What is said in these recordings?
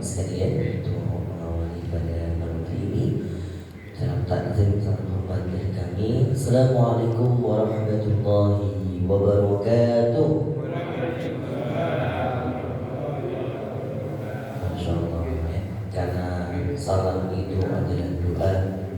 sekalian untuk mengawali pada malam hari ini dalam takzim salam hormat dari kami. Assalamualaikum warahmatullahi wabarakatuh. Masya Allah ya. Karena salam itu adalah doa,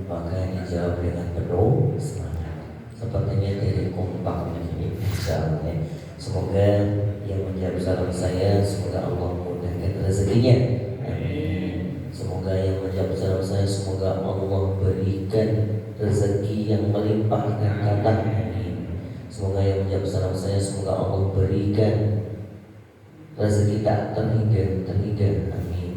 maka dijawab dengan penuh semangat. Sepertinya dari kompak ini, insya Allah ya. Semoga yang menjawab salam saya, semoga Allah mudahkan rezekinya. Amin. Semoga yang menjawab salam saya, semoga Allah berikan rezeki yang melimpah dan kata. Amin. Semoga yang menjawab salam saya, semoga Allah berikan rezeki tak terhingga. Amin.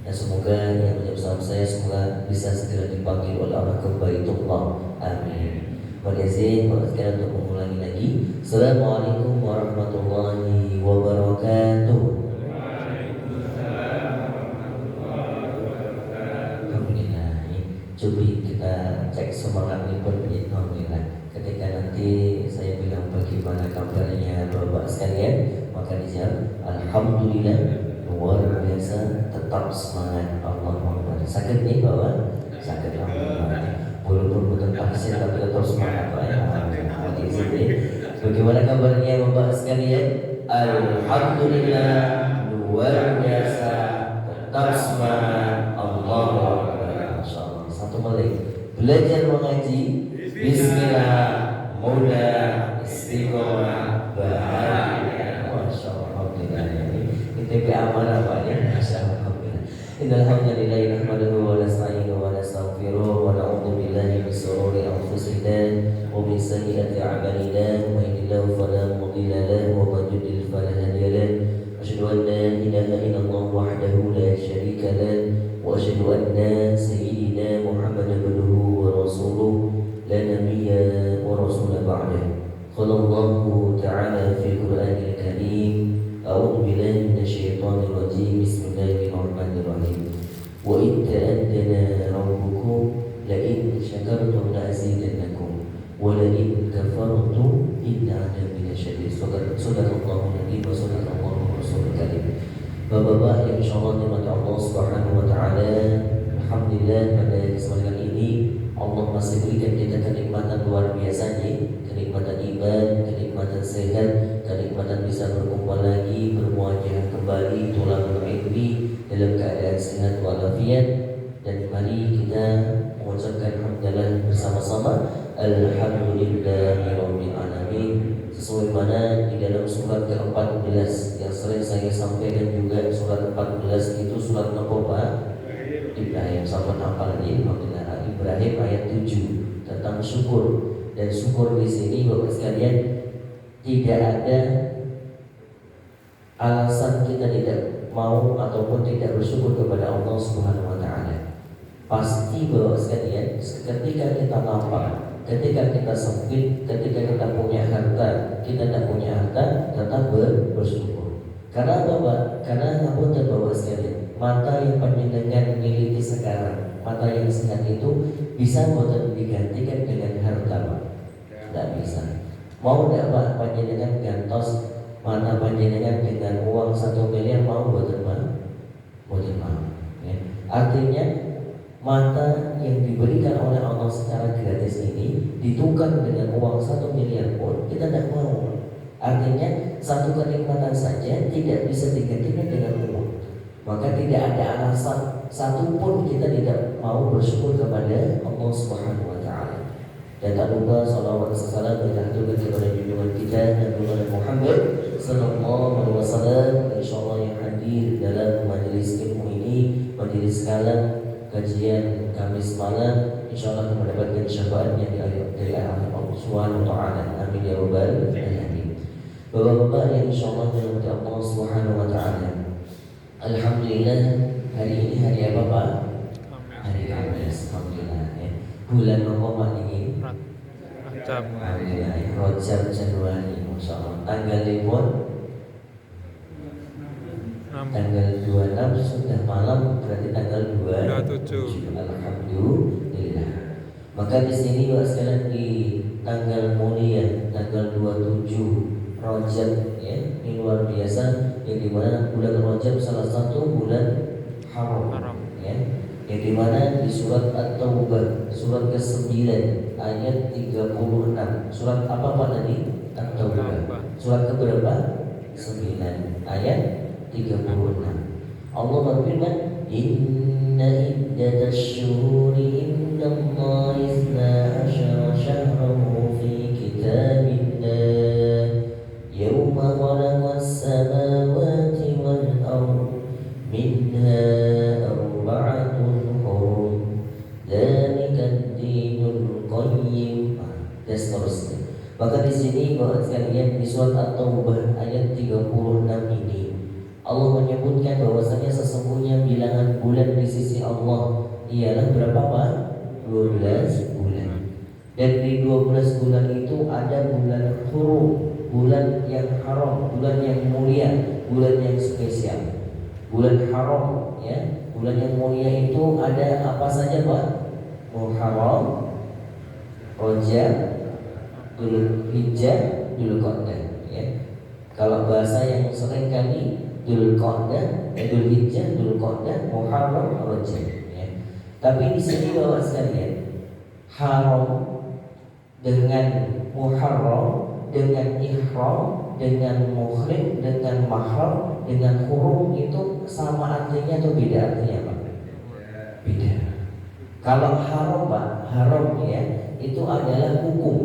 Dan semoga yang menjawab salam saya, semoga bisa segera dipanggil oleh Allah ke Baitullah. Amin. Walazim sekarang untuk mengulangi lagi. Assalamualaikum warahmatullahi wabarakatuh. Alhamdulillah. Coba kita cek semangat ini berbeda. Alhamdulillah. Ketika nanti saya bilang bagaimana kabarnya Bapak sekalian, maka dijawab Alhamdulillah, luar biasa, tetap semangat. Alhamdulillah. Sakit nih Bapak? Sakit. Alhamdulillah. Walaupun bukan pasien tapi tetap semangat Pak ya. Bagaimana kabarnya Bapak sekalian? Alhamdulillah, luar biasa, tetap semangat. Allahu Akbar. Masyaallah. Satu menit belajar mengaji. Bismillah, mudah, istiqomah, bahagia. Masya Allah. Alhamdulillah. Ini TP amanah Pak ya. Masya Allah. Innal hamdalillah nahmaduhu wa nasta'inuhu wa nastaghfiruh wa na'udzu billahi min shururi anfusina wa min sayyiati a'malina may yahdihillahu fala mudilla lahu wa may yudlil fala hadiya lahu asyhadu an la ilaha illallah wahdahu la syarika lahu wa asyhadu anna sayyidina Muhammadan abduhu wa rasuluh la nabiyya wa rasula ba'dahu qala Allahu ta'ala fil Qur'anil Karim. A'udzu billahi minasyaitonir rajim. Bismillahirrahmanirrahim. Wa in ta'addana rabbukum la in syakartum la azidannakum wa la in kafartum inna 'adabi lasyadid. Sadaqallahu nabi wa sadaqallahu rasulul karim. Bapak-bapak yang insyaallah dirahmati Allah Subhanahu wa taala, alhamdulillah pada kesempatan ini Allah masih berikan kita kenikmatan luar biasa nih, kenikmatan iman, kenikmatan sehat, kenikmatan bisa berkumpul lagi, bermuajah kembali, tulang ilmi dalam keadaan sehat walafiat. Dan mari kita mengucapkan hamdalah bersama-sama Alhamdulillahirabbil alamin, sesuai mana di dalam surat ke-14 yang sering saya sampaikan juga. Surat 14 itu surat apa? Ibrahim. Sampai hafal ini Alhamdulillah. Ibrahim ayat 7 tentang syukur. Dan syukur di sini Bapak sekalian, tidak ada alasan kita tidak mau ataupun tidak bersyukur kepada Allah Subhanahu wa taala. Pasti Bapak sekalian, ketika kita lapar, ketika kita sempit, ketika kita punya harta, kita tidak punya harta, tetap bersyukur. Karena apa Pak? Karena apa Bapak sekalian, mata yang panjenengan miliki sekarang, mata yang sehat itu bisa buatan digantikan dengan harta Pak? Tidak bisa. Mau tidak Pak panjenengan gantos mata panjenengan dengan uang 1 miliar, mau buatan Pak? Buatan mau ya. Artinya mata yang diberikan oleh Allah secara gratis ini ditukar dengan uang 1 miliar pun kita tidak mau. Artinya satu kenikmatan saja tidak bisa digantikan dengan uang. Maka tidak ada alasan satu pun kita tidak mau bersyukur kepada Allah Subhanahu wa taala. Dan tak lupa salawat dan salam berjatuhkan kepada junjungan kita Nabi Muhammad sallallahu alaihi wasallam, insyaallah yang hadir dalam majelis ilmu ini, majelis kalam kajian Kamis malam, insyaallah mendapatkan syafaatnya dari Allah Subhanahu wa taala. Amin ya rabbal alamin. Bapak-bapak yang insyaallah dirahmati Allah Subhanahu wa taala, alhamdulillah hari ini hari apa Pak? Hari Kamis. Alhamdulillah ya. Bulan apa Pak ini? Rajab. Alhamdulillah ya. Rajab Januari. Masyaallah. Tanggal lipun tanggal 26 sudah malam, berarti tanggal 27. Alhamdulillah. Maka di sini Pak sekalian di tanggal mulia tanggal 27 Rajab ya, ini luar biasa, yang dimana bulan Rajab salah satu bulan haram. Ya. Yang dimana di surat At-Taubah surat ke-9 ayat 36. Surat apa Pak tadi? At-Taubah. Surat ke-berapa? 9 ayat 36. Allah berfirman, Inna iddatash syuhuri indallahi isna asyara syahran fi kitabillah yawma khalaqas samawati wal ardh minha arba'atun hurum dzalika ad-dinul qayyim dan seterusnya. Maka di sini Bapak sekalian di surat At-Taubah ayat 36 ini Allah menyebutkan bahwasanya sesungguhnya bilangan bulan di sisi Allah ialah berapa Pak? 12 bulan. Dan di 12 bulan itu ada bulan hurum, bulan yang haram, bulan yang mulia, bulan yang spesial. Bulan haram ya, bulan yang mulia itu ada apa saja Pak? Muharram, Rajab, Dzulhijjah, Dzulqa'dah ya. Kalau bahasa yang sering kali Dzulqa'dah, Dzulhijjah, Dzulqa'dah, Muharram, Rajab ya. Tapi di sini Bapak sekalian, haram dengan Muharram, dengan ihram, dengan muhrim, dengan mahram, dengan hurum itu sama artinya atau beda artinya Pak? Beda. Kalau haram Pak, haram ya, itu adalah hukum,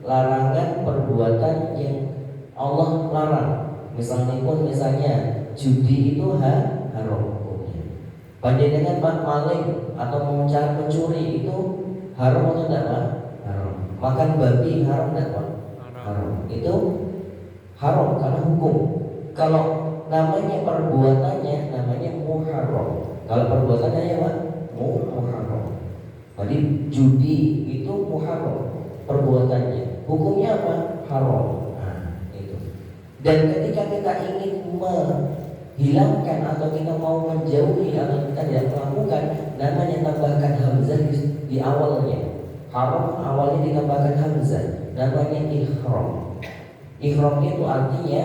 larangan perbuatan yang Allah larang. Misalnya judi itu haram hukumnya. Panjenengan Pak maling atau mencuri itu haram atau tidak Pak? Haram. Makan babi haram tidak Pak? Haram. Itu haram karena hukum. Kalau namanya perbuatannya namanya muharram. Kalau perbuatannya ya Pak muharram. Jadi judi itu muharram perbuatannya. Hukumnya apa? Haram. Dan ketika kita ingin menghilangkan atau kita mau menjauhi atau kita tidak melakukan, namanya tambahkan hamzah di awalnya. Haram awalnya ditambahkan hamzah, namanya ihram. Ihram itu artinya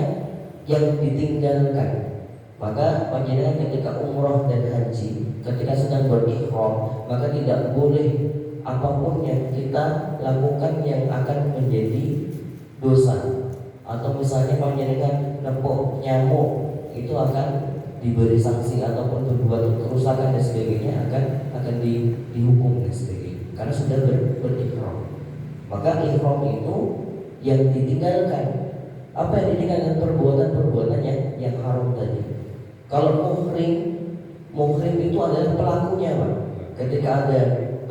yang ditinggalkan. Maka panjenengan ketika umrah dan haji, ketika sedang berihram, maka tidak boleh apapun yang kita lakukan yang akan menjadi dosa. Atau misalnya panjenengan nepuk nyamuk itu akan diberi sanksi ataupun berbuat kerusakan dan sebagainya akan dihukum dan sebagainya karena sudah berihram. Maka ihram itu yang ditinggalkan. Apa yang ditinggalkan? Perbuatan-perbuatannya yang haram tadi. Kalau muhrim itu adalah pelakunya Pak. Ketika ada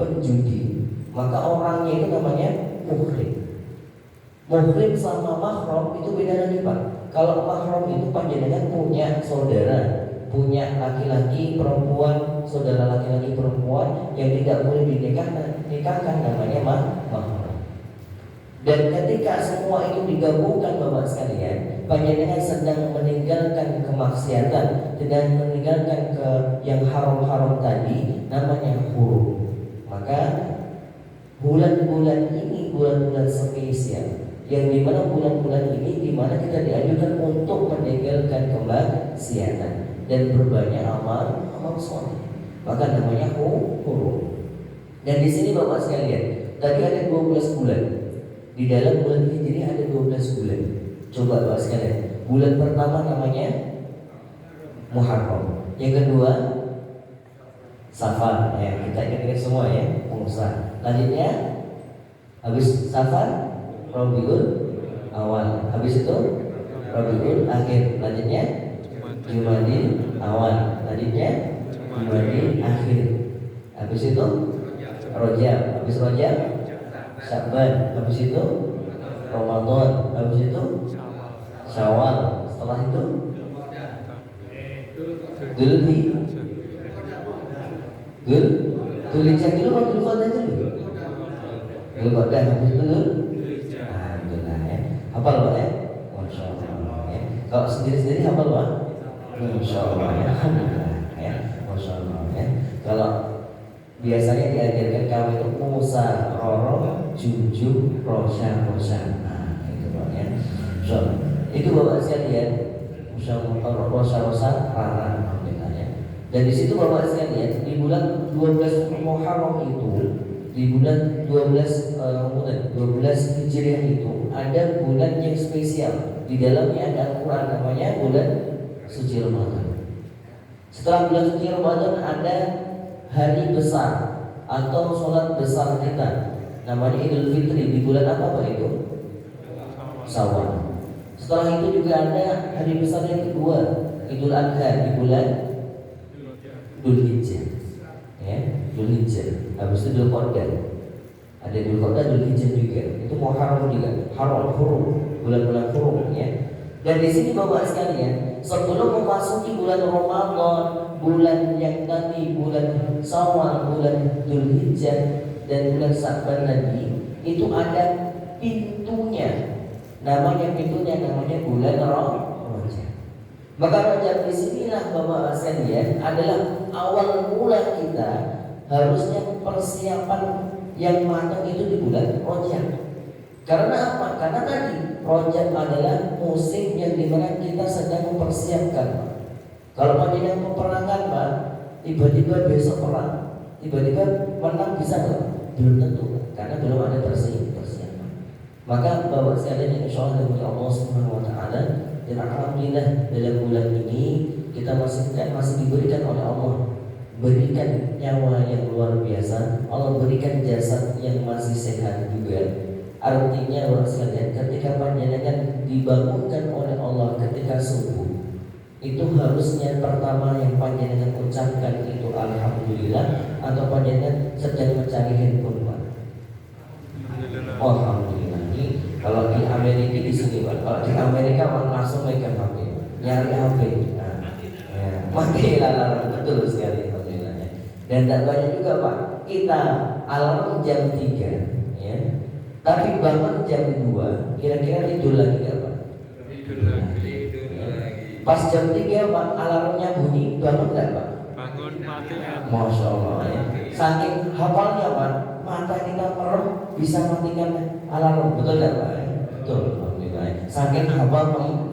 penjudi, maka orangnya itu namanya muhrim. Muhrim sama mahram itu beda lagi Pak. Kalau mahram itu panjenengan punya saudara, punya laki-laki perempuan, saudara laki-laki perempuan yang tidak boleh dinikahkan namanya mahram. Dan ketika semua itu digabungkan Bapak sekalian, panjenengan sedang meninggalkan kemaksiatan dan meninggalkan yang haram-haram tadi namanya hurum. Maka bulan-bulan ini bulan-bulan spesial yang dimana bulan-bulan ini dimana kita dianjurkan untuk meninggalkan kemaksiatan dan berbanyak amal soleh. Maka namanya hurum. Dan di sini Bapak sekalian, tadi ada 12 bulan. Di dalam bulan Hijri ada 12 bulan. Coba Bapak sekalian, bulan pertama namanya Muharram. Yang kedua Safar. Ya, kita ingat semua ya, Musa. Lanjutnya habis Safar Rabiul Awal, habis itu Rabiul Akhir, lanjutnya Jumadil Awal, lanjutnya Jumadil Akhir, habis itu Rajab, habis Rajab Sya'ban, habis itu Ramadan, habis itu Syawal, setelah itu Dzulhijjah dulu atau Dzulqa'dah dulu? Dzulqa'dah, habis itu hafal Pak ya? Masya Allah ya. Kalau sendiri-sendiri hafal Pak? Masya Allah ya. Alhamdulillah ya. Masya Allah ya. Kalau biasanya diajarkan kami itu Musa, Roro, Junjung, Rosya. Nah itu Pak ya. So, itu Bapak sekalian. Masya Allah, Rosya, Rara. Alhamdulillah ya. Dan di situ Bapak sekalian, di bulan 12 Muharram itu, di bulan 12 Hijriah itu ada bulan yang spesial. Di dalamnya ada Al-Quran, namanya bulan suci Ramadan. Setelah bulan suci Ramadan ada hari besar atau sholat besar kita, namanya Idul Fitri. Di bulan apa Pak itu? Syawal. Setelah itu juga ada hari besar yang kedua, Idul Adha, di bulan Dzulhijjah. Ya, Dzulhijjah. Habis itu Dzulqa'dah. Ada Dzulqa'dah, Dzulhijjah juga. Itu Muharram juga, Haram, Hurum, bulan-bulan Hurum ya. Dan di sini Bapak sekalian, sebelum memasuki bulan Ramadan, bulan yang tadi, bulan Syawal, bulan Dzulhijjah dan bulan Sya'ban tadi, itu ada pintunya. Namanya bulan Rajab. Maka Rajab di sinilah Bapak sekalian adalah awal mula kita harusnya persiapan yang matang itu di bulan Rajab. Karena apa? Karena tadi Rajab adalah musim yang dimana kita sedang mempersiapkan. Kalau panjenengan peperangan Pak, tiba-tiba besok perang, tiba-tiba menang bisa nggak? Belum tentu, karena belum ada persiapan. Maka Bapak sekalian, insya Allah dari Allah Subhanahu Wa Taala, dan alhamdulillah dalam bulan ini kita masih diberikan oleh Allah, berikan nyawa yang luar biasa. Allah berikan jasad yang masih sehat juga. Artinya Bapak sekalian, ketika panjenengan dibangunkan oleh Allah ketika subuh, itu harusnya pertama yang panjenengan ucapkan itu alhamdulillah, atau panjenengan sedang mencari handphone Pak. Alhamdulillah. Kalau di Amerika di sini Pak, kalau di Amerika orang langsung megang HP, nyari HP. Matilah, betul sekali alhamdulillahnya. Dan tak banyak juga Pak, kita alarm jam 3 ya. Tapi bangun jam 2, kira-kira tidur lagi gak Pak? Tidur lagi. Pas jam 3 Pak, alarmnya bunyi, bangun gak Pak? Bangun, mati ya. Masya Allah ya. Saking hafalnya Pak, mata kita merem bisa matikan alarm, betul gak Pak? Betul, alhamdulillah. Saking hafal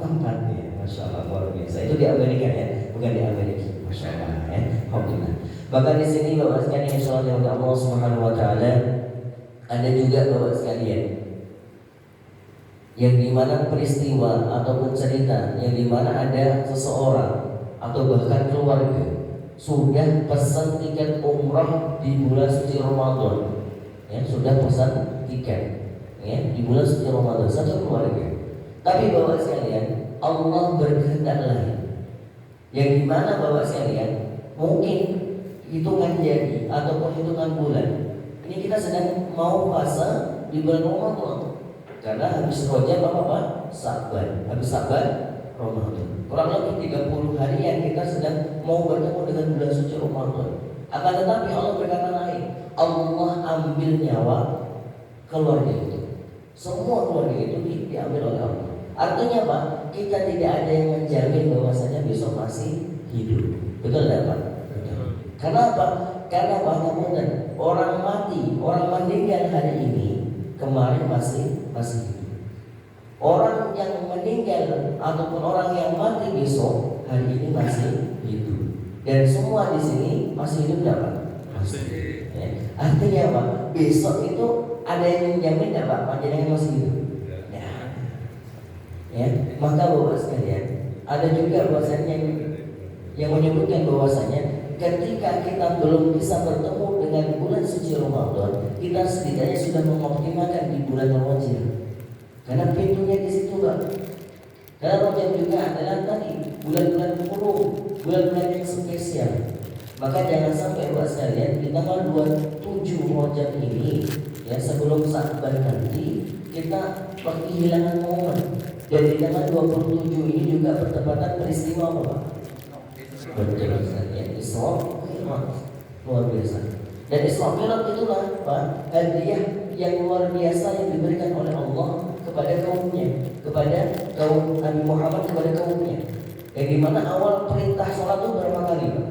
tempatnya, Masya Allah, luar biasa. Itu di Amerika ya, bukan di Amerika. Masya Allah ya, alhamdulillah. Bahkan di sini Bapak sekalian, insya Allah Allah Subhanahu Wa Taala, ada juga Bapak sekalian yang dimana peristiwa ataupun cerita yang dimana ada seseorang atau bahkan keluarga sudah pesan tiket umrah di bulan suci Ramadan, ya sudah pesan tiket ya di bulan suci Ramadan satu keluarga. Tapi Bapak sekalian, Allah berkehendak lain, yang dimana Bapak sekalian mungkin hitungan jadi ataupun hitungan bulan ini kita sedang mau puasa di bulan Ramadan, karena habis Rajab apa? Sya'ban. Habis Sya'ban Ramadan. Kurang lebih 30 hari yang kita sedang mau bertemu dengan bulan suci Ramadan. Akan tetapi Allah berkata lain. Allah ambil nyawa keluarga itu. Semua keluarga itu diambil oleh Allah. Artinya Pak, kita tidak ada yang menjamin bahwasanya besok masih hidup. Betul tidak Pak? Karena apa? Karena banyak orang mati, orang meninggal hari ini, kemarin masih hidup. Orang yang meninggal ataupun orang yang mati besok hari ini masih hidup. Dan semua di sini masih hidup tidak Pak? Masih. Ya. Artinya apa? Besok itu ada yang menjamin tidak Pak? Panjenengan masih hidup? Ya. Maka Bapak sekalian, ada juga bahwasanya yang menyebutkan bahwasanya ketika kita belum bisa bertemu dengan bulan suci Ramadan, kita setidaknya sudah mengoptimalkan di bulan Rajab. Karena pintunya di situ Pak. Karena Rajab juga adalah tadi bulan-bulan Hurum, bulan-bulan yang spesial. Maka jangan sampai Bapak sekalian di tanggal 27 Rajab ini, ya sebelum Sya'ban nanti kita kehilangan momen. Dan di tanggal 27 ini juga bertepatan peristiwa apa Pak? Betul sekali, Isra luar biasa. Dan Isra Mi'raj itulah Pak, hadiah yang luar biasa yang diberikan oleh Allah kepada kaumnya, kepada kaum Nabi Muhammad, kepada kaumnya. Yang dimana awal perintah sholat itu berapa kali Pak?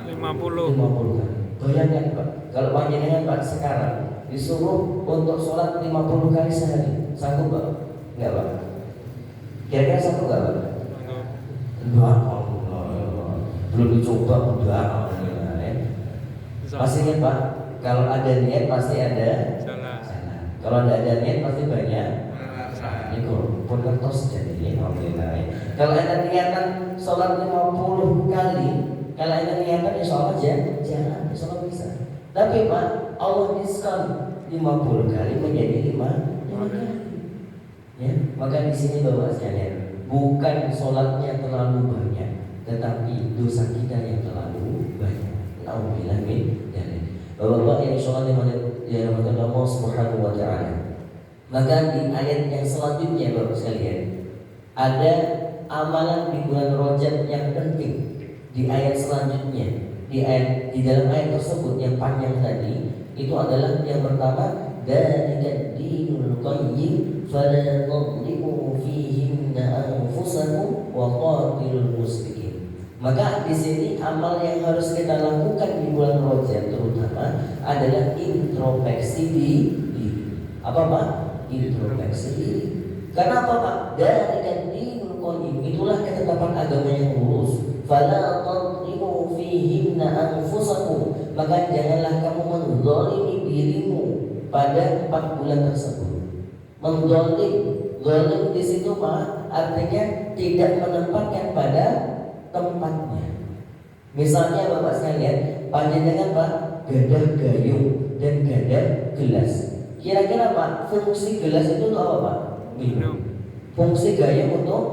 50 kali. Bayangkan Pak, kalau panjenengan Pak sekarang disuruh untuk sholat 50 kali sehari, sanggup Pak? Enggak Pak? Kira-kira sanggup enggak Pak? Enggak. belum dicoba udah alhamdulillah ya. Masih ingat Pak, kalau ada niat pasti ada jalan. Kalau tidak ada niat pasti banyak ini pun kertas jadi alhamdulillah ya. Kalau ada niatan sholat 50 kali, kalau ada niatan ya sholat jalan, sholat bisa. Tapi Pak, Allah diskon 50 kali menjadi 5 kali. Ya, maka di sini Bapak sekalian, bukan sholatnya terlalu banyak, tetapi dosa kita yang terlalu banyak. Alhamdulillah min dalil. Bapak-bapak yang sholat yang Allah Subhanahu wa taala. Maka di ayat yang selanjutnya Bapak sekalian, ada amalan di bulan Rajab yang penting. Di ayat selanjutnya, di dalam ayat tersebut yang panjang tadi, itu adalah yang pertama, dzalika dinul qayyim fala tadlimu fihinna anfusakum wa qatilul musyrikin. Maka di sini amal yang harus kita lakukan di bulan Rajab terutama adalah introspeksi diri. Apa Pak? Introspeksi diri. Karena apa Pak? Dzalika dinul qayyim, itulah ketetapan agama yang lurus. Fala tadlimu fihinna anfusakum, maka janganlah kamu menzalimi dirimu pada 4 bulan tersebut. Menzalim, zalim di situ Pak, artinya tidak menempatkan pada tempatnya. Misalnya Bapak sekalian, panjenengan Pak gadah gayung dan gadah gelas. Kira-kira Pak, fungsi gelas itu untuk apa Pak? Minum. Fungsi gayung untuk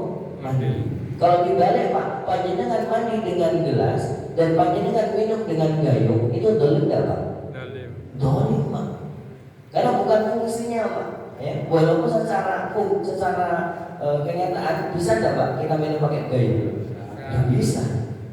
mandi. Kalau dibalik Pak, panjenengan mandi dengan gelas dan panjenengan minum dengan gayung, itu dolim tidak Pak? Dolim Pak. Karena bukan fungsinya Pak. Ya, walaupun secara kenyataan bisa tidak Pak kita minum pakai gayung? Ya bisa.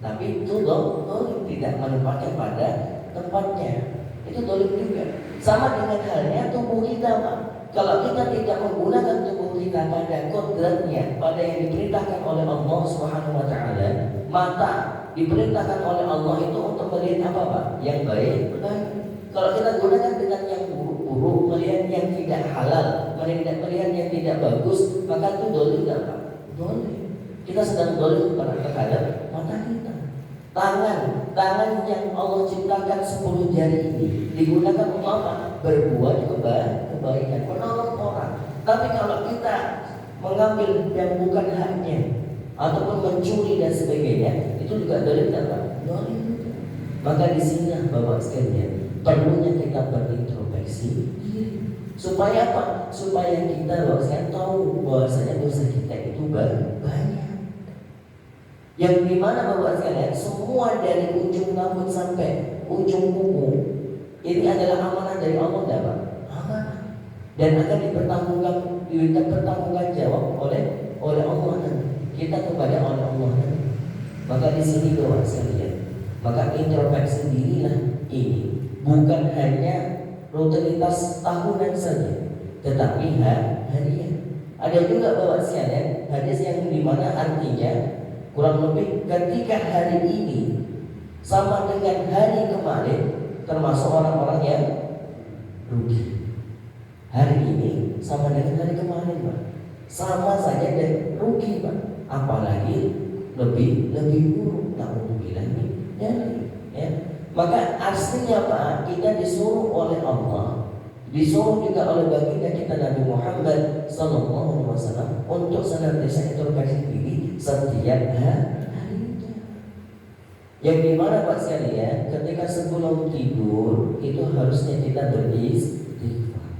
Tapi itu dolim, tidak menempatkan pada tempatnya. Itu dolim juga. Sama dengan halnya tubuh kita Pak. Kalau kita tidak menggunakan tubuh kita pada kodratnya, pada yang diperintahkan oleh Allah Subhanahu wa taala, mata diperintahkan oleh Allah itu untuk melihat apa Pak? Yang baik. Kalau kita gunakan dengan yang buruk-buruk, melihat yang tidak halal, melihat yang tidak bagus, maka itu dolim tidak Pak? Dolim. Kita sedang dolim terhadap mata kita. Tangan yang Allah ciptakan 10 jari ini digunakan untuk apa? Berbuat kebaikan, menolong orang. Tapi kalau kita mengambil yang bukan haknya ataupun mencuri dan sebagainya, itu juga dolim tidak Pak? Dolim. Maka di sini Bapak sekalian, perlunya kita berintrospeksi diri. Supaya apa? Supaya kita Bapak sekalian tahu bahwasanya dosa kita itu banyak. Yang dimana Bapak sekalian, semua dari ujung rambut sampai ujung kuku ini adalah amanah dari Allah Pak. Amanah. Dan akan dipertanggungan jawab oleh Allah dan kita kepada oleh Allah. Maka di sini Bapak sekalian, maka introspeksi dirilah ini bukan hanya rutinitas tahunan saja, tetapi harian. Ada juga Bapak sekalian hadis yang dimana artinya kurang lebih ketika hari ini sama dengan hari kemarin, termasuk orang-orang yang rugi. Hari ini sama dengan hari kemarin Pak, sama saja dan rugi Pak. Apalagi lebih buruk. Alhamdulillah ya. Maka aslinya Pak, kita disuruh oleh Allah, disuruh juga oleh baginda kita Nabi Muhammad SAW untuk senantiasa introspeksi diri setiap harinya. Yang dimana Pak sekalian, ketika sebelum tidur itu harusnya kita beristighfar.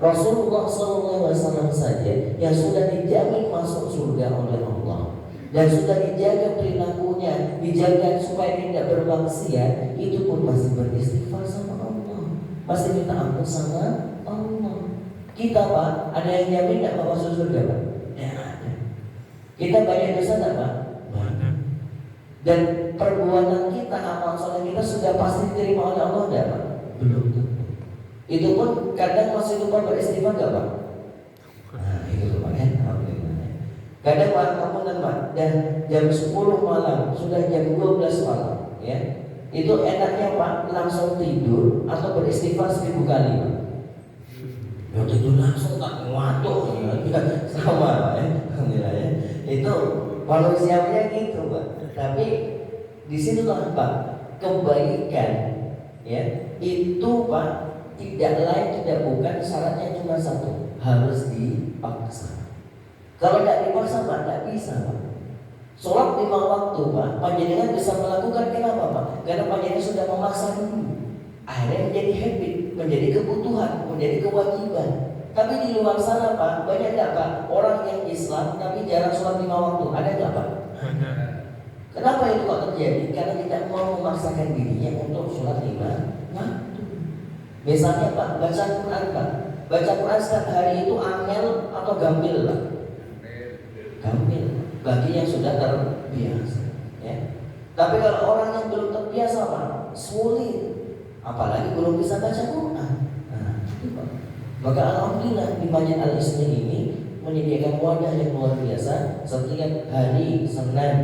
Rasulullah SAW saja yang sudah dijamin masuk surga oleh Allah dan sudah dijaga perilakunya, dijaga supaya tidak bermaksiat, itu pun masih beristighfar sama Allah, masih minta ampun sama Allah. Kita Pak, ada yang jamin tidak masuk surga Pak? Ya ada. Kita banyak dosa tidak Pak? Banyak. Dan perbuatan kita, amal soleh kita sudah pasti diterima oleh Allah tidak Pak? Belum tentu. Itu pun kadang masih lupa beristighfar tidak Pak? Nah itu Pak ya. Kadang Pak, kamu Pak, dan jam 10 malam, sudah jam 12 malam ya. Itu enaknya Pak langsung tidur atau beristighfar 1000 kali Pak? Ya tidur langsung tak ngantuk ya, sama Pak ya. Alhamdulillah ya. Itu manusianya gitu Pak. Tapi Di situ apa? Kebaikan, ya, itu Pak tidak lain tidak bukan syaratnya cuma satu, harus dipaksa. Kalau tidak dipaksa Pak, tidak bisa Pak. Sholat 5 waktu Pak, panjenengan bisa melakukan, kenapa Pak? Karena panjenengan sudah memaksa dulu. Akhirnya menjadi habit, menjadi kebutuhan, menjadi kewajiban. Tapi di luar sana Pak, banyak nggak Pak orang yang Islam tapi jarang sholat 5 waktu? Ada nggak Pak? Kenapa itu kok terjadi? Karena tidak mau memaksakan dirinya untuk sholat 5 waktu. Misalnya Pak, baca Quran Pak, baca Quran setiap hari itu angel atau gampil Pak? Gampil, bagi yang sudah terbiasa, ya. Tapi kalau orang yang belum terbiasa Pak, sulit, apalagi belum bisa baca Quran. Nah, itu Pak. Maka alhamdulillah di Masjid Al-Islam ini menyediakan wadah yang luar biasa. Setiap hari Senin,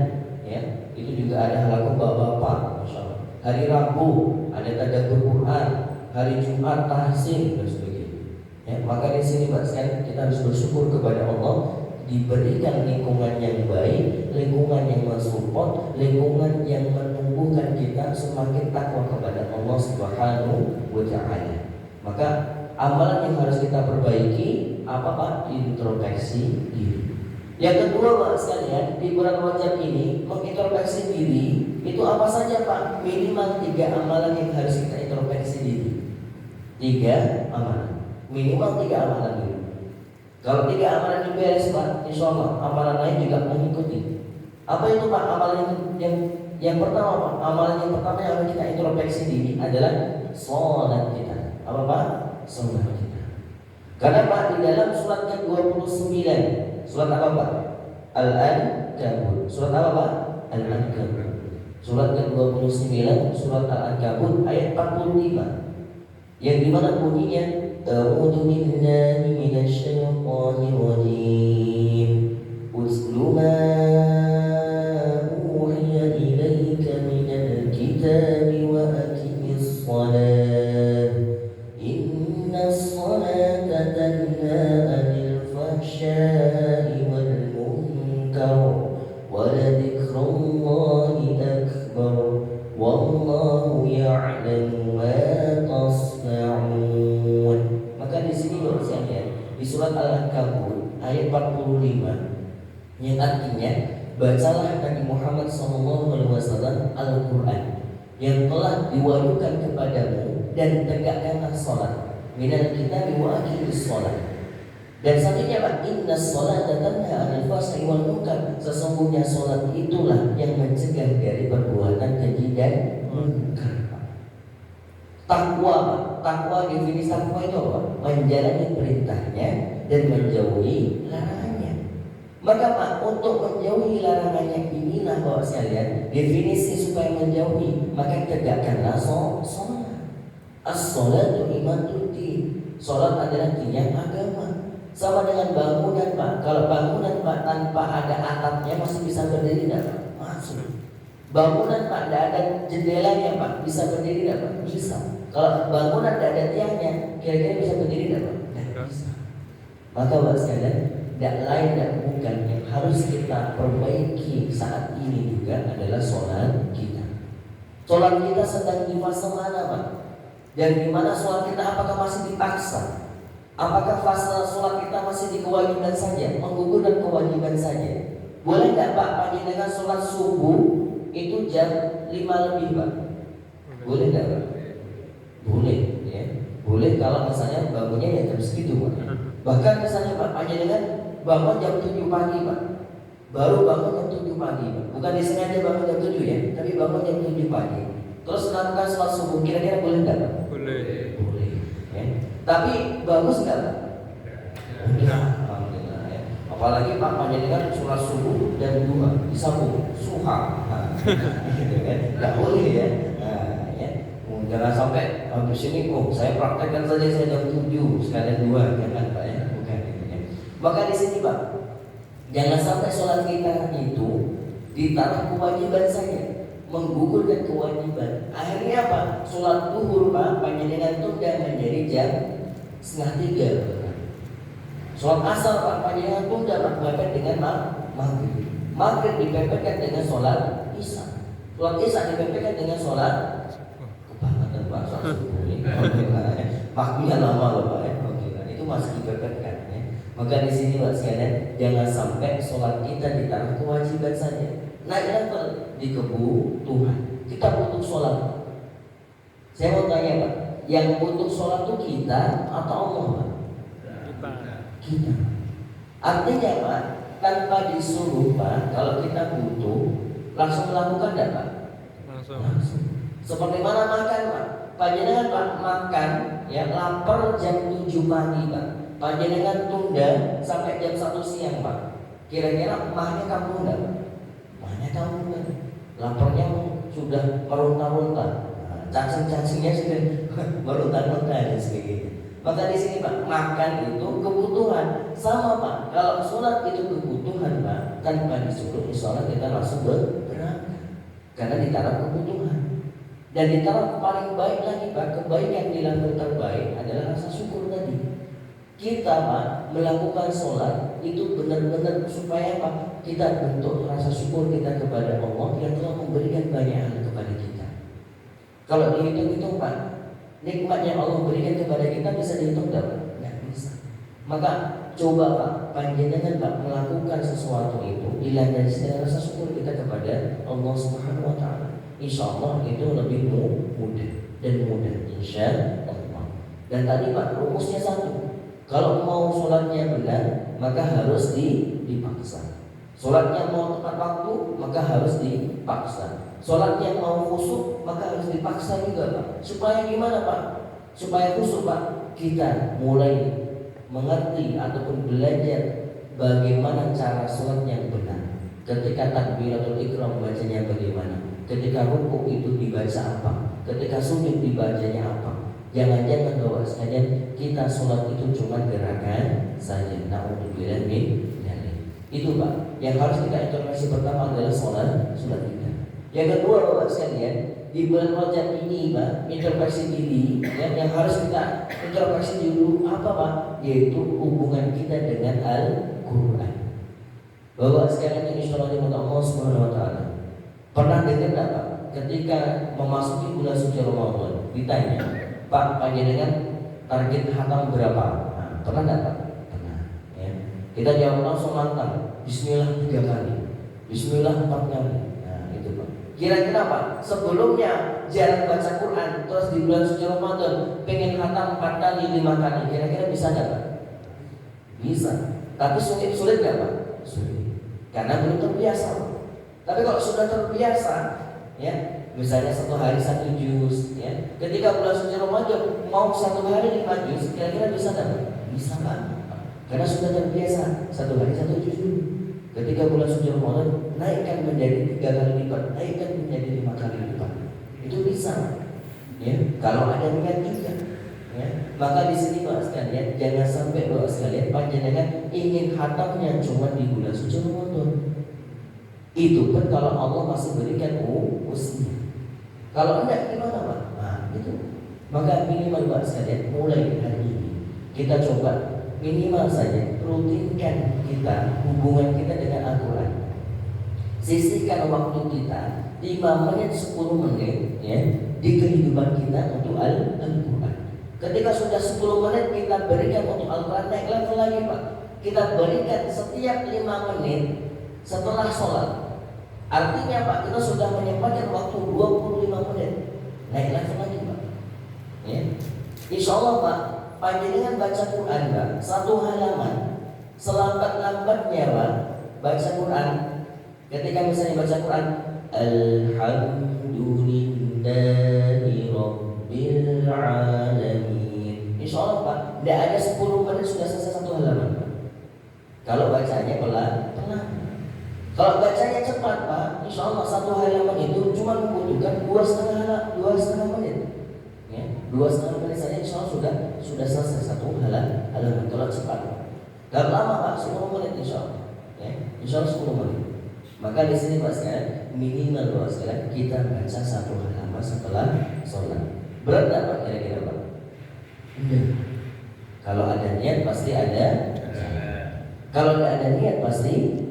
ya, itu juga ada halaqah bapak-bapak, masya Allah. Hari Rabu ada tadabbur Quran, hari Jumat tahsin dan sebagainya. Ya, maka di sini Pak sekalian kita harus bersyukur kepada Allah diberikan lingkungan yang baik, lingkungan yang mensupport, lingkungan yang menumbuhkan kita semakin takwa kepada Allah Subhanahu wa Ta'ala. Maka amalan yang harus kita perbaiki apa Pak? Introspeksi diri. Yang kedua Pak sekalian, di bulan Rajab ini mengintrospeksi diri itu apa saja Pak? Minimal 3 amalan yang harus kita introspeksi diri. 3 amalan, minimal 3 amalan dulu. Kalau 3 amalan itu beres Pak, insya Allah amalan lain juga mengikuti. Apa itu Pak? Amalan yang pertama Pak, amalan yang pertama yang harus kita introspeksi diri adalah sholat kita. Apa Pak? Sholat kita. Karena Pak di dalam surat ke-29, surat apa Pak? Al-Ankabut. Surat apa Pak? Al-Ankabut. Surat ke-29, surat Al-Ankabut ayat 45. Yang dimana bunyinya A'udzu billahi minasyaitonir rajim. Utlu ma uhiya ilaika minal kitabi wa aqimis shalah. Innas salata tanha 'anil fahsya'i wal munkar wa ladzikrullahi akbar. Wallahu ya'lamu ma tasna'un. Maka di sini Bapak sekalian, di surat Al-Ankabut ayat 45 yang artinya bacalah Nabi Muhammad SAW Al-Quran yang telah diwahyukan kepadamu dan tegakkanlah sholat. Minal kitabi wa aqimis sholat. Dan selanjutnya Pak, innas sholata tanha 'anil fahsya'i wal munkar. Sesungguhnya sholat itulah yang mencegah dari perbuatan keji dan munkar. Takwa, takwa definisi takwa itu apa? Menjalani perintahnya dan menjauhi larangannya. Maka Pak, untuk menjauhi larangannya inilah Bapak sekalian definisi supaya menjauhi, maka tegakkanlah sholat. As-sholatu imaduddin. Sholat adalah tiang agama. Sama dengan bangunan Pak. Kalau bangunan Pak tanpa ada atapnya masih bisa berdiri tidak? Masih. Bangunan Pak tidak ada jendelanya Pak, bisa berdiri tidak Pak? Bisa. Kalau bangunan tidak ada tiangnya, kira-kira bisa berdiri tidak Pak? Tidak bisa. Maka Bapak sekalian, tidak lain dan bukan yang harus kita perbaiki saat ini juga adalah sholat kita. Sholat kita sedang di fase mana Pak? Dan di mana sholat kita apakah masih dipaksa? Apakah fase sholat kita masih di kewajiban saja, menggugurkan kewajiban saja? Boleh tidak Pak panjenengan sholat subuh itu jam 5 lebih Pak? Boleh tidak Pak? Boleh, ya. Boleh kalau misalnya bangunnya ya jam segitu Pak. Bahkan misalnya Pak panjenengan bangun jam 7 pagi Pak, baru bangun jam 7 pagi Pak. Bukan disengaja bangun jam 7 ya, tapi bangun jam 7 pagi. Terus melakukan sholat subuh, kira-kira boleh tidak Pak? Boleh. Boleh, ya. Tapi bagus nggak Pak? Alhamdulillah, ya. Apalagi Pak panjenengan sholat subuh dan 2 disambung suha, gitu kan? Nggak boleh ya. Nah, ya. Jangan sampai habis ini saya praktekkan saja saya jam 7 sekalian 2, jangan Pak ya. Bukan gitu ya. Maka di sini Pak, jangan sampai sholat kita itu ditaruh kewajiban saja, menggugurkan kewajiban. Akhirnya apa? Sholat duhur Pak panjenengan tunda menjadi jam 2:30. Sholat asar Pak panjenengan tunda Pak mepet dengan maghrib. Maghrib dipepetkan dengan sholat isya. Sholat isya dipepetkan dengan sholat kebangetan Pak, sholat subuh ini. Waktunya lama loh Pak ya. Itu masih dipepetkan ya. Maka di sini Pak sekalian, jangan sampai sholat kita ditaruh kewajiban saja. Naik level di kebutuhan. Kita butuh sholat. Saya mau tanya Pak, yang butuh sholat itu kita atau Allah Pak? Kita. Artinya Pak, tanpa disuruh Pak, kalau kita butuh langsung melakukan tidak Pak? Langsung. Seperti mana makan Pak? Panjenengan Pak makan ya lapar jam 7 pagi Pak. Panjenengan tunda sampai jam 1 siang Pak. Kira-kira mahnya kamu enggak? Mahnya kamu enggak? Laparnya sudah meronta-ronta. Cacing-cacingnya sudah meronta-ronta dan sebagainya. Maka di sini Pak, makan itu kebutuhan. Sama Pak, kalau sholat itu kebutuhan Pak, tanpa disuruh sholat kita langsung berangkat. Karena ditaruh kebutuhan. Dan ditaruh paling baik lagi Pak, kebaikan di level terbaik adalah rasa syukur tadi. Kita Pak melakukan sholat itu benar-benar supaya Pak kita bentuk rasa syukur kita kepada Allah yang telah memberikan banyak hal kepada kita. Kalau dihitung-hitung Pak, nikmat yang Allah berikan kepada kita bisa dihitung tidak? Tidak bisa. Maka coba Pak, panjenengan Pak melakukan sesuatu itu dilandasi dengan rasa syukur kita kepada Allah Subhanahu Wa Taala. Insya Allah itu lebih mudah dan mudah Insya Allah. Dan tadi Pak rumusnya satu. Kalau mau sholatnya benar, maka harus dipaksa. Sholatnya mau tepat waktu, maka harus dipaksa. Sholatnya mau khusyuk, maka harus dipaksa juga Pak. Supaya gimana Pak? Supaya khusyuk Pak, kita mulai mengerti ataupun belajar bagaimana cara sholat yang benar. Ketika takbiratul ihram bacanya bagaimana? Ketika rukuk itu dibaca apa? Ketika sujud dibacanya apa? Jangan-jangan bahwa sekalian kita sholat itu cuma gerakan saja. Na'udzubillah min dzalik. Itu Pak, yang harus kita introspeksi pertama adalah sholat kita. Yang kedua Bapak sekalian, di bulan Rajab ini Pak, introspeksi diri yang harus kita introspeksi dulu apa Pak? Yaitu hubungan kita dengan Al-Quran. Bapak sekalian yang insyaallah Allah Subhanahu Wa Taala, pernah dengar tak Pak? Ketika memasuki bulan suci Ramadan ditanya, Pak, panjenengan target hatam berapa? Nah, pernah nggak Pak? Pernah. Ya. Kita jawab langsung lantang. Bismillah 3 kali, Bismillah 4 kali. Nah, itu Pak. Kira-kira Pak, sebelumnya jarang baca Quran, terus di bulan suci Ramadan pengen hatam 4 kali, 5 kali, kira-kira bisa nggak Pak? Bisa. Tapi sulit nggak Pak? Sulit. Karena belum terbiasa Pak. Tapi kalau sudah terbiasa, ya. Misalnya 1 hari 1 juz ya. Ketika bulan suci Ramadan mau 1 hari 5 juz, kira-kira bisa enggak? Bisa Pak. Karena sudah terbiasa 1 hari 1 juz dulu. Ketika bulan suci Ramadan naikkan menjadi 3 kali lipat, naikkan menjadi 5 kali lipat. Itu bisa. Ya, kalau ada niat juga. Ya. Maka di sini Pak sekalian, jangan sampai Bapak sekalian panjenengan ingin hatamnya cuma di bulan suci Ramadan. Itu pun kalau Allah masih berikan usia. Kalau enggak gimana Pak? Nah itu. Maka minimal Pak sekalian mulai hari ini kita coba minimal saja rutinkan kita hubungan kita dengan Al-Quran. Sisihkan waktu kita 5 menit 10 menit ya di kehidupan kita untuk Al-Quran. Ketika sudah 10 menit kita berikan untuk Al-Quran, naik level lagi Pak. Kita berikan setiap 5 menit setelah sholat. Artinya Pak, kita sudah menyempatkan waktu 25 menit. Naik level lagi Pak. Ya. Insya Allah Pak, panjenengan baca Quran Pak, 1 halaman selambat-lambatnya Pak, baca Quran. Ketika misalnya baca Quran, Alhamdulillahi Rabbil Alamin. Insya Allah Pak, tidak ada 10 menit sudah selesai 1 halaman Pak. Kalau bacanya pelan. Kalau bacanya cepat Pak, insya Allah 1 halaman itu cuma membutuhkan 2,5 menit. Ya, 2,5 menit saja insya Allah sudah selesai 1 halaman. Kalau cepat. Dan lama Pak, 10 menit insya Allah. Ya, insya Allah 10 menit. Maka di sini Pak sekalian, minimal Pak sekalian kita baca 1 halaman setelah sholat. Berat nggak Pak kira-kira Pak? Enggak. Kalau ada niat pasti ada. Kalau nggak ada niat pasti.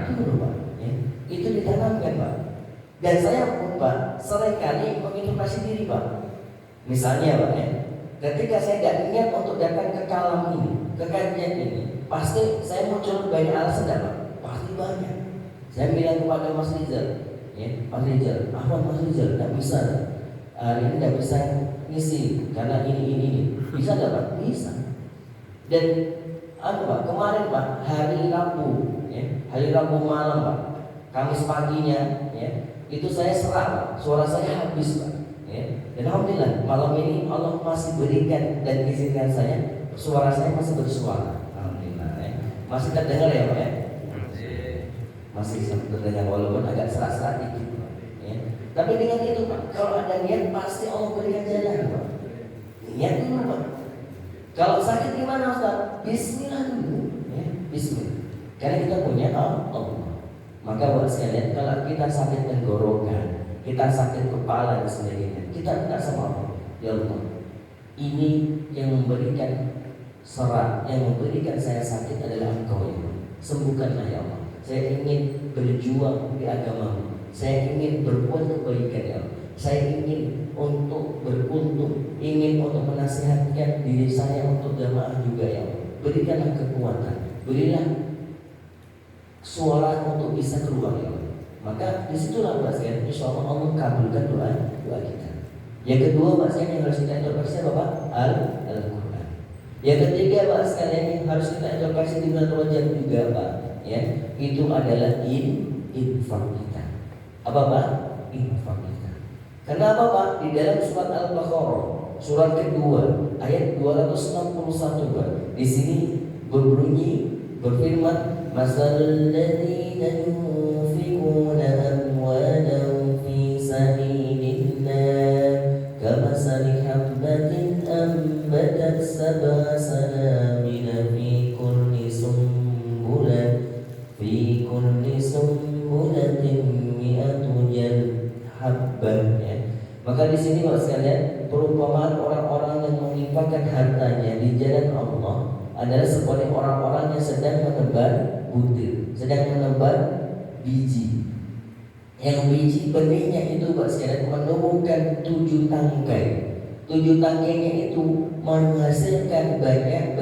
Itu Pak, ya. Itu ditanamkan Pak. Dan saya pun Pak seringkali mengintrospeksi diri Pak. Misalnya Pak ya, ketika saya gak niat untuk datang ke kalam ini, ke kajian ini, pasti saya muncul banyak alasan Pak. Pasti banyak. Saya bilang kepada Mas Rizal, ya, Mas Rizal, Mas Rizal gak bisa hari ini gak bisa ngisi karena ini. Bisa gak Pak? Bisa. Dan Pak, kemarin Pak, hari Rabu, ya, hari Rabu malam Pak, Kamis paginya, ya, itu saya serak Pak, suara saya habis Pak, ya. Dan alhamdulillah malam ini Allah masih berikan dan izinkan saya, suara saya masih bersuara, alhamdulillah, ya. Masih terdengar ya Pak ya, masih terdengar walaupun agak serak-serak dikit, ya. Tapi dengan itu Pak, kalau ada niat pasti Allah berikan jalan Pak. Niat dulu Pak. Kalau sakit gimana Ustaz? Bismillah dulu, ya, Bismillah. Karena kita punya Allah. Maka buat sekalian, kalau kita sakit tenggorokan, kita sakit kepala dan sebagainya, kita minta sama Allah, ya Allah, ini yang memberikan serak, yang memberikan saya sakit adalah Engkau ya Allah. Sembuhkanlah ya Allah. Saya ingin berjuang di agamamu. Saya ingin berbuat kebaikan ya Allah. Saya ingin untuk beruntung, ingin untuk menasihatkan diri saya untuk jamaah juga ya Allah. Berikanlah kekuatan, berilah suara untuk bisa keluar ya Allah. Maka disitulah Pak sekalian, insya Allah Allah kabulkan doa kita. Yang kedua Pak sekalian yang harus kita introspeksi apa Pak? Al-Quran. Yang ketiga Pak sekalian yang harus kita introspeksi di bulan Rajab juga Pak, ya, itu adalah infak kita. Apa Pak? Infak kita. Kenapa Pak? Di dalam surat Al-Baqarah, surat kedua, ayat 261 Pak. Di sini berbunyi, berfirman, Masalul ladzina yunfiquna amwalahum fi sabilillah kamasali habbatin ambatat sab'a sanabila fi kulli sumbulatin mi'atu habbah ya. Maka di sini Bapak sekalian, perumpamaan orang-orang yang menginfakkan hartanya di jalan Allah adalah seperti orang-orang yang sedang menebar butir, sedang menebar biji. Yang biji benihnya itu Bapak sekalian menumbuhkan 7 tangkai. 7 tangkainya itu menghasilkan banyak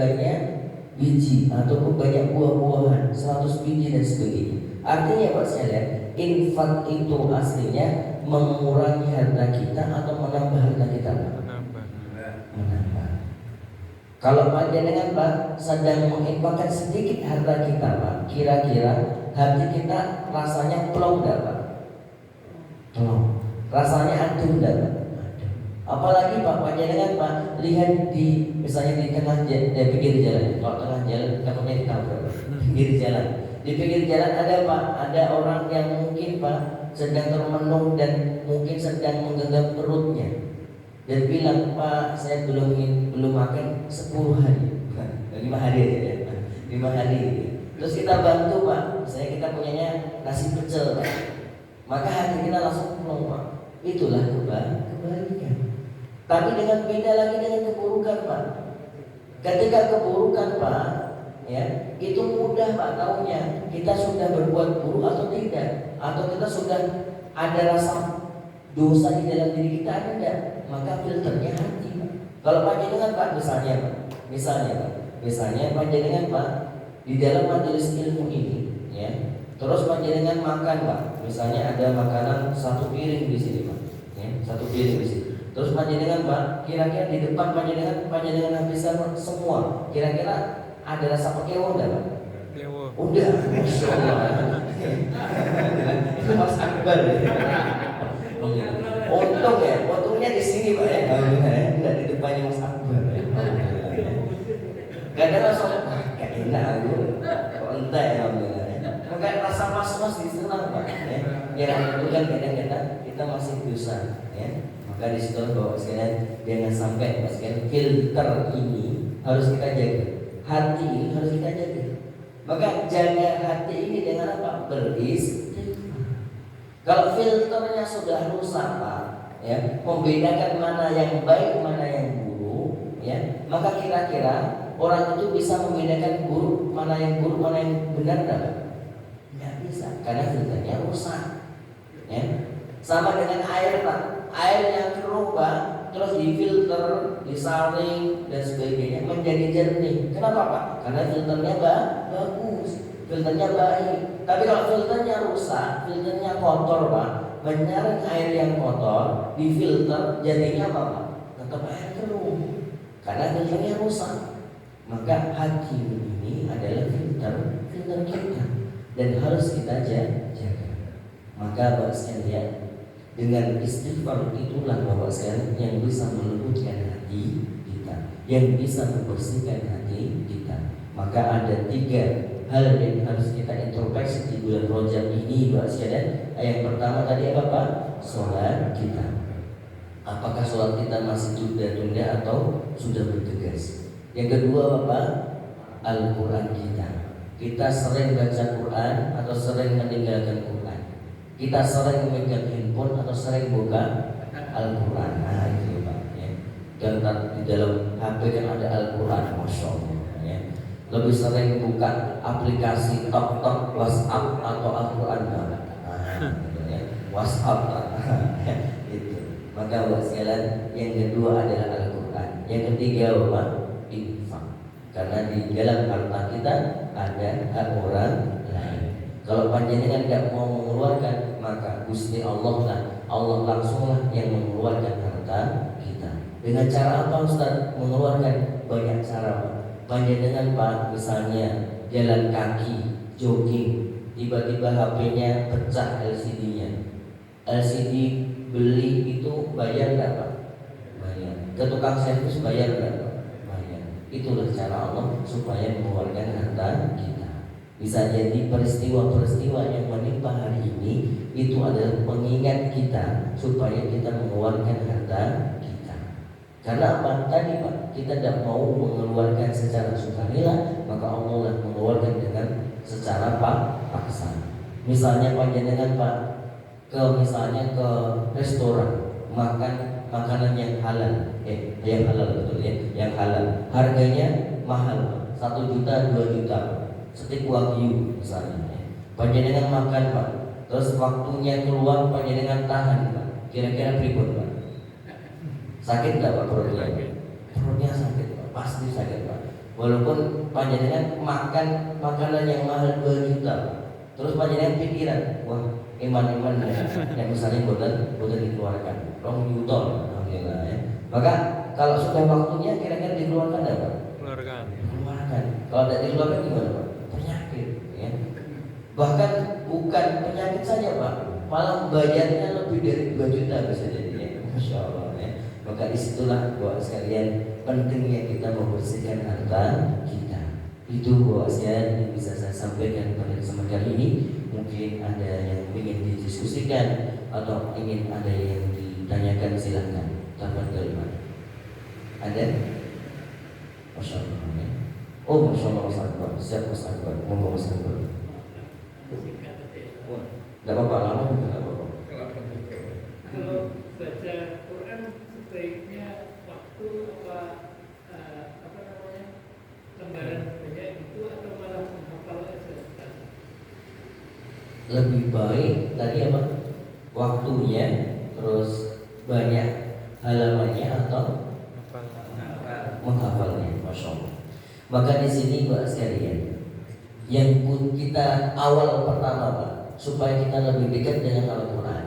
biji ataupun banyak buah-buahan, 100 biji dan sebagainya. Artinya Bapak sekalian, infak itu aslinya mengurangi harta kita atau menambah harta kita? Menambah. Kalau panjenengan Pak sedang menginfakkan sedikit harta kita Pak, kira-kira hati kita rasanya plong enggak Pak? Plong. Rasanya adem enggak Pak? Apalagi Pak panjenengan Pak lihat di misalnya di tengah pinggir jalan. Kalau tengah jalan takutnya ditabrak. Pinggir jalan. Di pinggir jalan ada Pak, ada orang yang mungkin Pak sedang termenung dan mungkin sedang menggenggam perutnya dan bilang, Pak saya belum makan 10 hari, 5 hari aja ya, 5 hari. Terus kita bantu Pak, misalnya kita punyanya nasi pecel Pak, maka hati kita langsung plong Pak. Itulah kebalikan. Tapi dengan beda lagi dengan keburukan Pak. Ketika keburukan Pak, ya, itu mudah Pak taunya kita sudah berbuat buruk atau tidak, atau kita sudah ada rasa dosa di dalam diri kita ada enggak? Maka filternya hati Pak. Kalau panjenengan Pak misalnya panjenengan Pak di dalam majelis ilmu ini, ya, terus panjenengan makan Pak, misalnya ada makanan 1 piring di sini Pak, ya, 1 piring di sini. Terus panjenengan Pak, kira-kira di depan panjenengan habiskan semua, kira-kira ada rasa pekewo enggak Pak? Udah, Masya Allah. Mas Akbar ya. Untungnya di sini Pak ya. Enggak di depannya Mas Akbar ya. Gak ada rasa kayak enak aku. Kok entah ya alhamdulillah. Maka rasa mas-mas di sana Pak ya. Yang itu kan kadang-kadang kita masih dosa ya. Maka di situ Bapak sekalian jangan sampai Mas sekalian filter ini harus kita jaga. Hati ini harus kita jaga. Maka jaga hati ini dengan apa? Beristighfar. Kalau filternya sudah rusak Pak, ya, membedakan mana yang baik, mana yang buruk, ya, maka kira-kira orang itu bisa membedakan mana yang buruk, mana yang benar enggak? Nggak bisa, karena filternya rusak. Ya. Sama dengan air Pak, air yang keruh Pak, terus difilter, disaring dan sebagainya menjadi jernih. Kenapa Pak? Karena filternya bagus, filternya baik. Tapi kalau filternya rusak, filternya kotor Pak, menyaring air yang kotor, difilter jadinya apa Pak? Tetap air keruh, karena filternya rusak. Maka hati ini adalah filter kita dan harus kita jaga. Maka Bapak sekalian, dengan istighfar itulah Bapak sekalian yang bisa melembutkan hati kita, yang bisa membersihkan hati kita. Maka ada 3 hal yang harus kita introspeksi di bulan Rajab ini Bapak sekalian. Yang pertama tadi apa Pak? Sholat kita. Apakah sholat kita masih tunda-tunda atau sudah bergegas? Yang kedua Bapak, Al-Quran kita. Kita sering baca Quran atau sering meninggalkan Quran? Kita sering memegang handphone atau sering buka Al-Quran? Nah itu Pak ya. Dan di dalam HP kan ada Al-Quran, Masya Allah ya. Lebih sering buka aplikasi TokTok, WhatsApp atau Al-Quran Pak? Nah gitu ya. WhatsApp Pak. Itu. Maka buat sekalian, yang kedua adalah Al-Quran. Yang ketiga Bapak, infak. Karena di dalam harta kita ada hak orang lain. Kalau panjenengan tidak mau mengeluarkan, maka Gusti Allah lah, Allah langsunglah yang mengeluarkan harta kita. Dengan cara apa Ustaz mengeluarkan? Banyak cara Pak. Panjenengan Pak, misalnya jalan kaki, jogging, tiba-tiba HP-nya pecah LCD-nya. LCD beli itu bayar nggak Pak? Bayar. Ke tukang servis bayar nggak Pak? Bayar. Itulah cara Allah supaya mengeluarkan harta kita. Bisa jadi peristiwa-peristiwa yang menimpa hari ini itu adalah pengingat kita supaya kita mengeluarkan harta kita. Karena apa? Tadi Pak, kita tidak mau mengeluarkan secara sukarela, maka Allah lah mengeluarkan dengan secara paksa. Misalnya panjenengan Pak, misalnya ke restoran makan makanan yang halal, yang halal betul ya, yang halal. Harganya mahal, 1 juta, 2 juta, steak wagyu misalnya. Panjenengan makan Pak, terus waktunya keluar panjenengan tahan Pak. Kira-kira berikut Pak? Sakit nggak Pak perutnya? Perutnya sakit Pak, pasti sakit Pak. Walaupun panjenengan makan makanan yang mahal 2 juta Pak. Terus panjenengan pikiran, wah iman-iman yang misalnya boleh dikeluarkan rong yuton, alhamdulillah ya. Maka kalau sudah waktunya kira-kira dikeluarkan enggak Pak? Keluarkan. Kalau tidak dikeluarkan gimana Pak? Penyakit ya. Bahkan bukan penyakit saja Pak, malah bayarnya lebih dari 2 juta bisa jadi ya. Masya Allah ya. Maka disitulah buat sekalian pentingnya kita membersihkan harta kita. Itu buat sekalian yang bisa saya sampaikan pada kesempatan kali ini. Mungkin ada yang ingin didiskusikan atau ingin ada yang ditanyakan, silahkan. Tafadhol Pak. Ada? Masya Allah ya. Oh Masya Allah Mas Akbar. Siap Mas Akbar. Monggo Mas Akbar. Tidak apa-apa, lama juga tidak apa-apa. Kalau baca Quran sebaiknya waktu apa namanya lembaran banyak itu atau malah menghafal aja? Lebih baik tadi apa? Waktunya, terus banyak halamannya atau menghafalnya, Masya Allah. Maka di sini Pak sekalian, yang kita awal pertama Pak, supaya kita lebih dekat dengan Al-Quran,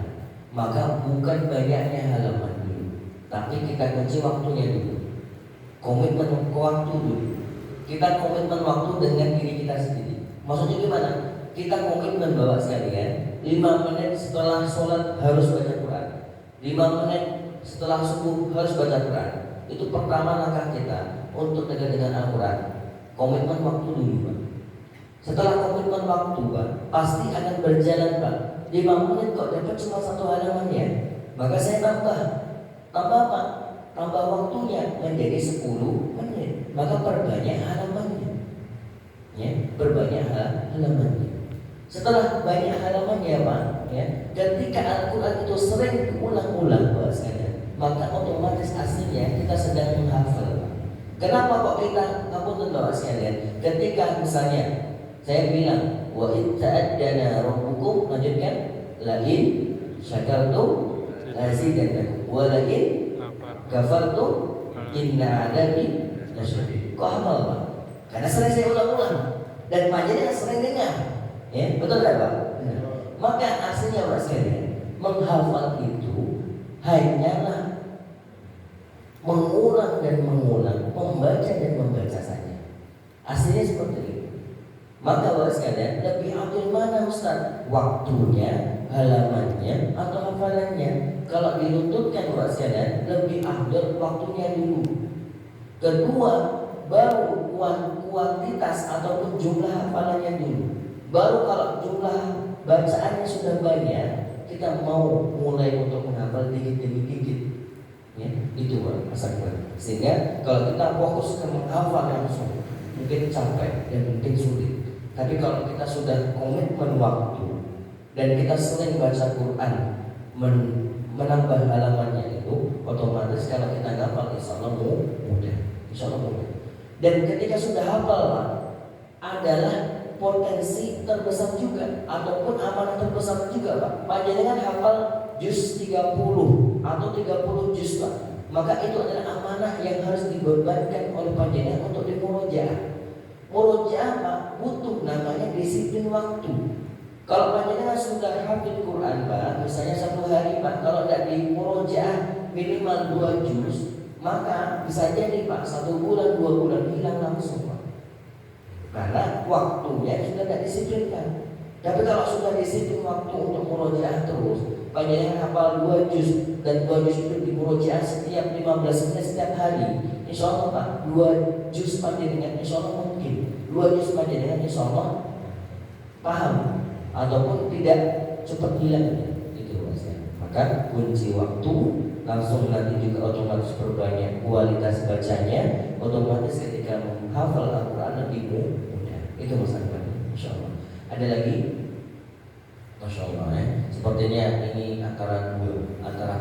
maka bukan banyaknya halaman dulu, tapi kita kunci waktunya dulu. Komitmen waktu dulu. Kita komitmen waktu dengan diri kita sendiri. Maksudnya gimana? Kita komitmen Bapak sekalian, 5 menit setelah sholat harus baca Quran, 5 menit setelah subuh harus baca Quran. Itu pertama langkah kita untuk dekat dengan Al-Quran. Komitmen waktu dulu Pak. Setelah komitmen waktu Pak, pasti akan berjalan Pak. 5 menit kok dapat cuma 1 halamannya, maka saya tambah apa? Tambah waktunya menjadi 10 menit. Maka perbanyak halamannya. Ya, perbanyak halamannya. Setelah banyak halamannya Pak, ya, ketika Al-Quran itu sering diulang-ulang Pak sekalian, maka otomatis aslinya kita sedang menghafal Pak. Kenapa kok kita ngapunten Bapak sekalian? Ketika misalnya saya bilang wa in ta'addana rabbukum, lanjutkan la in syakartum lazidannakum wa la in kafartum inna adabi lasyadid. Kok hafal Pak? Karena sering saya ulang-ulang dan panjenengan sering dengar. Ya, betul enggak Pak? Benar. Maka aslinya Pak sekalian, menghafal itu hanyalah mengulang dan mengulang, membaca dan membaca saja. Aslinya seperti itu. Maka Bapak sekalian, lebih afdal mana Ustaz? Waktunya, halamannya, atau hafalannya? Kalau diruntutkan Bapak sekalian, lebih afdal waktunya dulu. Kedua, baru kuantitas ataupun jumlah hafalannya dulu. Baru kalau jumlah bacaannya sudah banyak, kita mau mulai untuk menghafal dikit demi dikit. Ya, itu Pak Asakbar. Sehingga kalau kita fokus ke menghafal langsung, mungkin capek dan mungkin sulit. Tapi kalau kita sudah komitmen waktu dan kita sering baca Quran, menambah halamannya itu, otomatis kalau kita hafal insya Allah mudah. Insya Allah mudah. Dan ketika sudah hafal Pak, adalah potensi terbesar juga ataupun amanah terbesar juga Pak. Panjenengan hafal juz 30 atau 30 juz Pak, maka itu adalah amanah yang harus dibebankan oleh panjenengan untuk dimurojaah. Murojaah Pak butuh namanya disiplin waktu. Kalau panjenengan sudah hafal Quran Pak, misalnya 1 hari Pak, kalau tidak dimurojaah minimal 2 juz, maka bisa jadi Pak 1 bulan 2 bulan hilang langsung Pak. Karena waktunya sudah tidak disiplinkan. Tapi kalau sudah disiplin waktu untuk murojaah terus, panjenengan hafal 2 juz dan 2 juz itu dimurojaah setiap 15 menit setiap hari, insya Allah Pak 2 juz panjenengan insya Allah mungkin 2 juz panjenengan insya Allah paham ataupun tidak cepat hilang. Itu maksudnya. Maka kunci waktu langsung nanti juga otomatis perbanyak kualitas bacanya, otomatis ketika menghafal Al-Quran lebih mudah. Itu masalah insya Allah. Ada lagi? Masya Allah ya. Sepertinya ini antara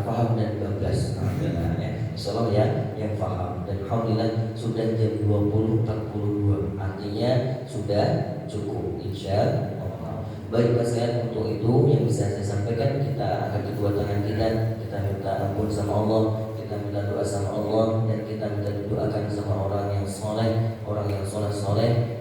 paham dan bablas. Alhamdulillah ya. Insya Allah ya yang paham. Dan Alhamdulillah sudah jam 20.42. Artinya sudah cukup insya Allah. Baik Pak sekalian, untuk itu yang bisa saya sampaikan, kita akan kedua tangan kita minta ampun sama Allah, kita minta doa sama Allah, dan kita minta doakan sama orang yang soleh,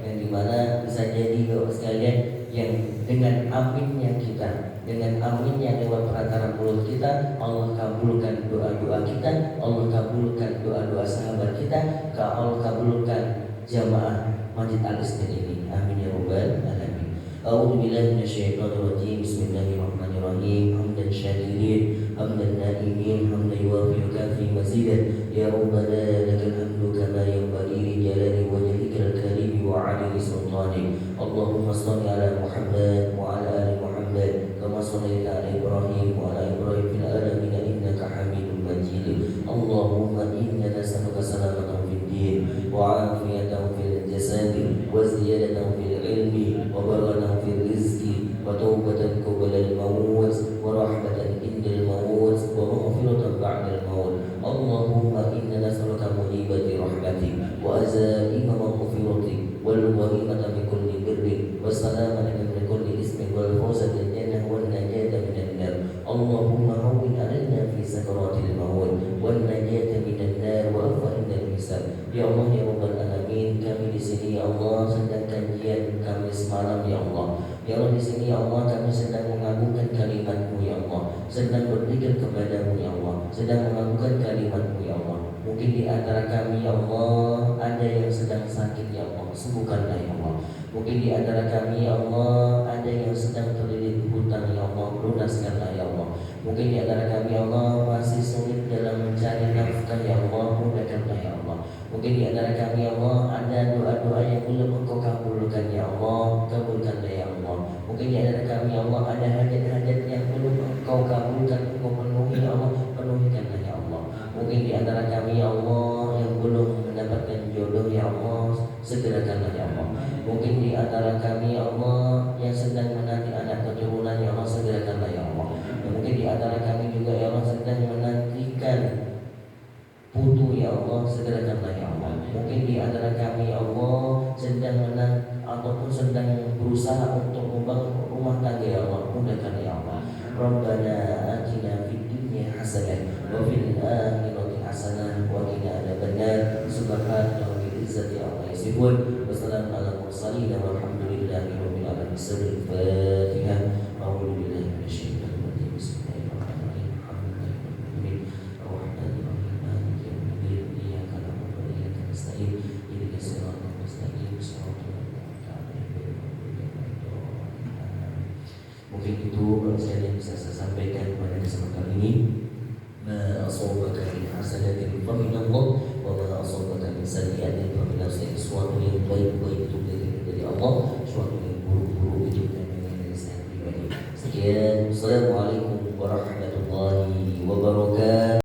yang dimana bisa jadi Bapak sekalian yang dengan aminnya kita, dengan aminnya lewat perantara mulut kita, Allah kabulkan doa-doa kita, Allah kabulkan doa-doa sahabat kita, Allah kabulkan jamaah Masjid Al-Istin ini. Amin ya rabbal alamin. A'udzu billahi minasyaitonir rajim. Bismillahirrahmanirrahim. Hamdan syakirin, hamdan na'imin, hamdan yuwafiqu kafi mazidan. Ya Rabbana lakal hamdu kama yanbaghi li jalali wajhikal karim wa 'ali sultanik. Allahumma shalli ala Muhammad wa ala ali Muhammad kama shallaita ala Ibrahim wa ala Ibrahim fil alamin innaka Hamidum Majid. Allahumma inna nas'aluka salamatan fid din wa 'afiyatan fil jasad wa ziyadatan fil ilmi wa barakatan fil rizqi wa tawbatan qabla al-maut wa rahmatan indal maut wa maghfiratan ba'da al-maut. Allahumma inna nas'aluka mujibati rahmatik wa azaima maghfiratik wal ghanimata min kulli birrin wa salamatan min kulli ismin wal fawza bil jannah wan najata minan nar. Allahumma hawwin 'alaina fi sakaratil maut wan najata minan nar wa afa indal hisab. Ya Allah ya rabbal alamin, kami di sini ya Allah sedang kajian kami semalam ya Allah. Ya Allah di sini ya Allah kami sedang mengagungkan kalimat-Mu ya Allah, sedang berzikir kepadamu ya Allah, sedang mengagungkan kalimat-Mu ya Allah. Mungkin di antara kami ya Allah ada yang sedang sakit ya Allah, sembuhkanlah ya Allah. Mungkin di antara kami ya Allah ada yang sedang terlilit hutang ya Allah, lunaskanlah ya Allah. Mungkin di antara kami ya Allah masih sulit dalam mencari nafkah ya Allah, mudahkanlah ya Allah. Mungkin di antara kami ya Allah ada doa-doa yang belum Engkau kabulkan ya Allah, kabulkanlah ya Allah. Mungkin di antara kami ya Allah ada hajat-hajat yang belum Engkau kabulkan, Engkau penuhi ya Allah, penuhikanlah ya Allah. Mungkin di antara kami ya Allah yang belum mendapatkan jodoh ya Allah, segerakanlah ya Allah. Mungkin di antara kami ya Allah yang sedang menanti anak keturunan ya Allah, segerakanlah ya Allah. Mungkin di antara kami juga ya Allah sedang menantikan putu ya Allah, segerakanlah ya Allah. Mungkin di antara kami ya Allah sedang ataupun sedang berusaha untuk membangun rumah tangga ya Allah, mudahkan ya Allah. Rabbana atina fid dunya hasanah wa fil akhirati hasanah wa qina adzabannar. Subhana rabbika izzati amma yasifun wa salamun alal mursalin walhamdulillahi rabbil alamin. Al-Fatihah. A'udzu billahi minasyaitonir rajim. Bismillahirrahmanirrahim. Alhamdulillahirabbil alamin. Arrahmanirrahim. Maliki yaumiddin. Iyyaka na'budu wa iyyaka nasta'in. Ihdinas siratal mustaqim. Shiratal ladzina an'amta 'alaihim. Mungkin itu sekali yang bisa saya sampaikan pada kesempatan ini. Ma asabaka min hasanatin fa min Allah wa ma asabaka min sayyi'atin fa min nafsika. Sesuatu yang baik itu dari Allah.